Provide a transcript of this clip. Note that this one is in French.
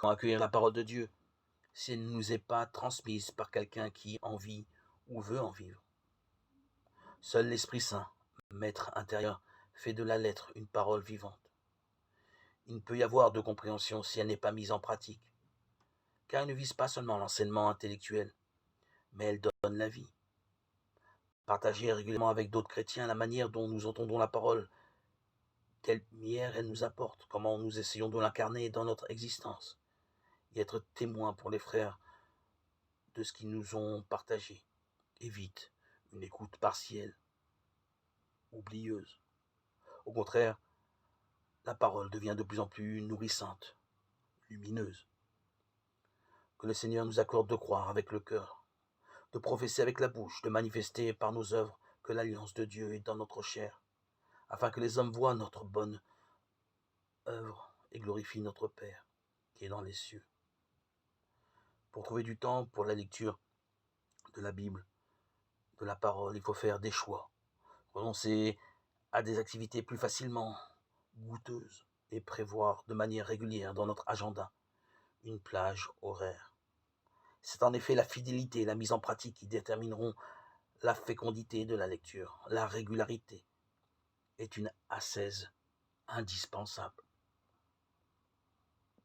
accueillir la parole de Dieu si elle ne nous est pas transmise par quelqu'un qui en vit ou veut en vivre? Seul l'Esprit Saint, maître intérieur, fait de la lettre une parole vivante. Il ne peut y avoir de compréhension si elle n'est pas mise en pratique, car elle ne vise pas seulement l'enseignement intellectuel, mais elle donne la vie. Partager régulièrement avec d'autres chrétiens la manière dont nous entendons la parole, quelle lumière elle nous apporte, comment nous essayons de l'incarner dans notre existence, et être témoin pour les frères de ce qu'ils nous ont partagé, évite une écoute partielle, oublieuse. Au contraire, la parole devient de plus en plus nourrissante, lumineuse. Que le Seigneur nous accorde de croire avec le cœur, de professer avec la bouche, de manifester par nos œuvres que l'alliance de Dieu est dans notre chair, afin que les hommes voient notre bonne œuvre et glorifient notre Père qui est dans les cieux. Pour trouver du temps pour la lecture de la Bible, de la parole, il faut faire des choix, renoncer à des activités plus facilement goûteuses et prévoir de manière régulière dans notre agenda une plage horaire. C'est en effet la fidélité et la mise en pratique qui détermineront la fécondité de la lecture. La régularité est une ascèse indispensable.